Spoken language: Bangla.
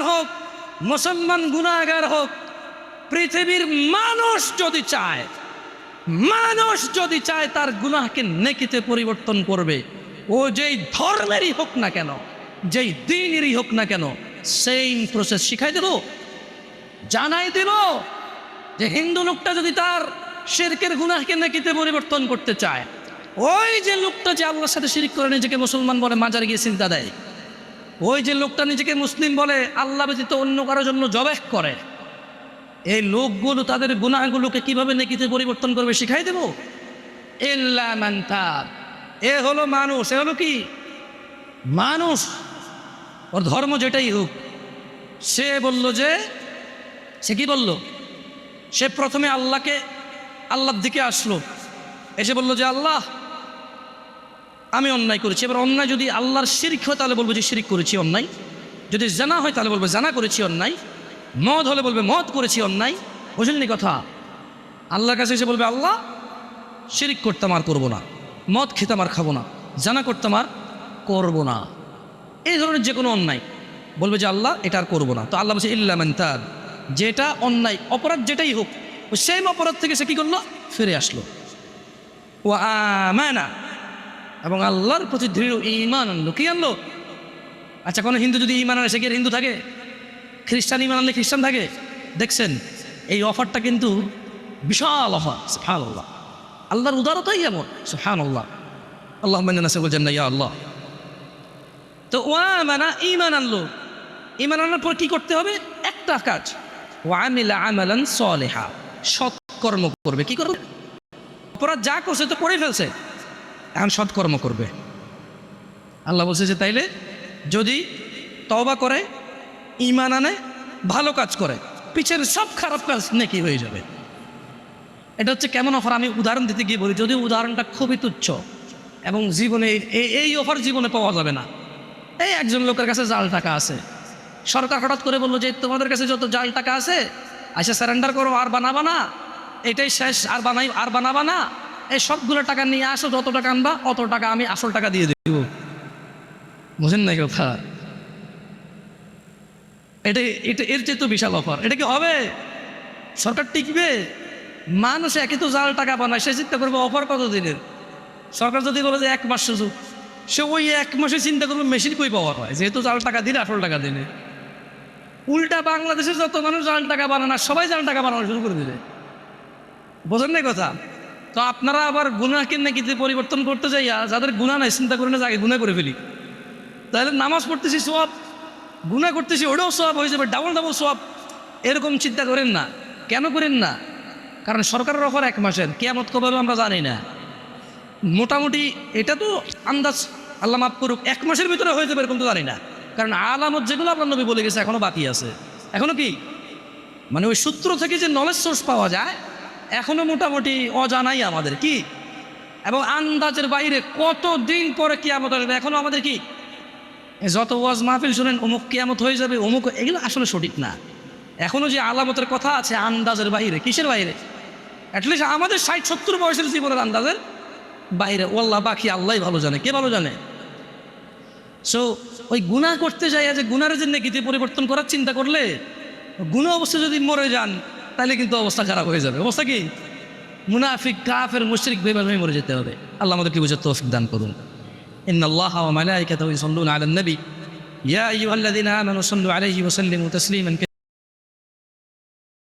হোক, মুসলমান গুনাহগার হোক, পৃথিবীর মানুষ যদি চায় তার গুনাহকে নেকিতে পরিবর্তন করবে, ও যেই ধর্মেরই হোক না কেন, যেই দিনেরই হোক না কেন, সেম প্রসেস শিখাই দেব, জানাই দেব যে হিন্দু লোকটা যদি তার শিরকের গুনাহকে নেকিতে পরিবর্তন করতে চায়, ওই যে লোকটা যে আল্লাহর সাথে শিরক করে নিজেকে মুসলমান বলে মাজারে গিয়ে চিন্তা দেয়, ওই যে লোকটা নিজেকে মুসলিম বলে আল্লাহ ব্যতীত অন্য কারোর জন্য জবেহ করে, এই লোকগুলো তাদের গুনাহগুলোকে কিভাবে নেকিতে পরিবর্তন করবে শিখাই দেব। ইল্লা মান তাব, এ হলো মানুষ, এ হলো কি মানুষ, ওর ধর্ম যেটাই হোক। সে বলল যে, সে কি বলল, সে প্রথমে আল্লাহর দিকে আসলো, এসে বলল যে আল্লাহ আমি অন্যায় করেছি। এবার অন্যায় যদি আল্লাহর শিরক হয় তাহলে বলবো যে শিরক করেছি অন্যায়, যদি জানা হয় তাহলে বলবো জানা করেছি অন্যায়, মদ হলে বলবে মদ করেছি অন্যায়। বুঝলেন কথা? আল্লাহর কাছে এসে বলবে আল্লাহ শিরক করতাম আর করবো না, মদ খেতাম আর খাবো না, জানা করতাম আর করবো না, এই ধরনের যে কোনো অন্যায় বলবে যে আল্লাহ এটা আর করবো না। তো আল্লাহ বলছে ইল্লা মান তাব, যেটা অন্যায় অপরাধ যেটাই হোক, ওই সেম অপরাধ থেকে সে কী করলো, ফিরে আসলো। ও আমানা, এবং আল্লাহর প্রতি দৃঢ় ঈমান আনলো। কি আনলো? আচ্ছা, কোনো হিন্দু যদি ঈমান আনে সে কি হিন্দু থাকে? খ্রিস্টান ঈমান আনলে খ্রিস্টান থাকে? দেখছেন, এই অফারটা কিন্তু বিশাল অফার। সুবহানাল্লাহ, আল্লাহর উদারতাই এমন। সুবহানাল্লাহ, আল্লাহুম্মা ইন্না নাসআলুকা জান্নাহ ইয়া আল্লাহ। তো ওয়া আমানা, ঈমান আনলো। ঈমান আনার পর কি করতে হবে? একটা কাজ, ওয়া আমিলা আমালান সালিহা, সৎকর্ম করবে। কি করবে? অপরাধ যা করছে তো করে ফেলছে, এখন সৎকর্ম করবে। আল্লাহ বলছে যে তাইলে যদি তওবা করে, ঈমান আনে, ভালো কাজ করে, পিছের সব খারাপ কাজ নেকি হয়ে যাবে। এটা হচ্ছে কেমন অফার আমি উদাহরণ দিতে গিয়ে বলি, যদিও উদাহরণটা খুবই তুচ্ছ এবং জীবনে এই অফার জীবনে পাওয়া যাবে না। এই একজন লোকের কাছে জাল টাকা আছে, সরকার হঠাৎ করে বললো যে তোমাদের কাছে যত জাল টাকা আছে আচ্ছা সারেন্ডার করো, আর বানাবা না, এটাই শেষ, আর বানাবা না, এই সবগুলো টাকা নিয়ে আসো, যত টাকা আনবা অত টাকা আমি আসল টাকা দিয়ে দেব। বুঝেন না কথা? এটা এর চেয়ে তো বিশাল অফার। এটা কি হবে? সরকার টিকবে? মানুষ একই তো জাল টাকা বানায়, সে চিন্তা করবে অফার কত দিনের। সরকার যদি বলে যে 1 মাস সুযোগ, সে ওই 1 মাসে চিন্তা করবে মেশিন কই পাওয়া হয়, যেহেতু জাল টাকা দিলে আসল টাকা দিলে। উল্টা বাংলাদেশের যত মানুষ জাল টাকা বানানো, সবাই জাল টাকা বানানো শুরু করে দিলে। বোঝেন না কথা? তো আপনারা আবার গুনাহকে নেকিতে পরিবর্তন করতে যাইয়া যাদের গুনাহ নাই চিন্তা করে না যে আগে গুনাহ করে ফেলি, তাহলে নামাজ পড়তেছি সওয়াব, গুনাহ করতেছি ওটাও সওয়াব হয়ে যাবে, ডাবল ডাবল সওয়াব। এরকম চিন্তা করেন না। কেন করেন না? কারণ সরকারের অফার 1 মাসের, কিয়ামত কবে হবে আমরা জানি না। মোটামুটি এটা তো আন্দাজ, আল্লাহ মাফ করুক, 1 মাসের ভিতরে হয়ে যাবে এরকম তো জানি না। কারণ আলামত যেগুলো আপনার নবী বলে গেছে এখনো বাকি আছে। এখনো কি মানে ওই সূত্র থেকে যে নলেজ সোর্স পাওয়া যায় এখনো মোটামুটি অজানাই আমাদের, কি এবং আন্দাজের বাইরে কত দিন পরে কিয়ামত আসবে এখনো আমাদের কি, যত ওয়াজ মাহফিল শুনেন অমুক কিয়ামত হয়ে যাবে অমুক, এগুলো আসলে সঠিক না। এখনো যে আলামতের কথা আছে আন্দাজের বাইরে। কিসের বাইরে? অ্যাটলিস্ট আমাদের 60-70 বয়সের জীবনের আন্দাজের বাইরে। ওয়াল্লাহ বাকি আল্লাহ ভালো জানে, কে ভালো জানে। সো ওই গুনাহ করতে যাই যে গুনার যে নেকিতে পরিবর্তন করার চিন্তা করলে, গুনাহ অবস্থা যদি মরে যান তাহলে কিন্তু অবস্থা খারাপ হয়ে যাবে। অবস্থা কি? মুনাফিক, কাফের, মুশরিক বেঈমান মরে যেতে হবে। আল্লাহ আমাদেরকে বুঝার তৌফিক দান করুন। ইন্নাল্লাহা ওয়া মালাইকাতাহু ইউসাল্লুনা আলান নবী ইয়া আইয়ুহাল্লাযীনা আমানু সাল্লু আলাইহি ওয়া সাল্লিমু তাসলিমান।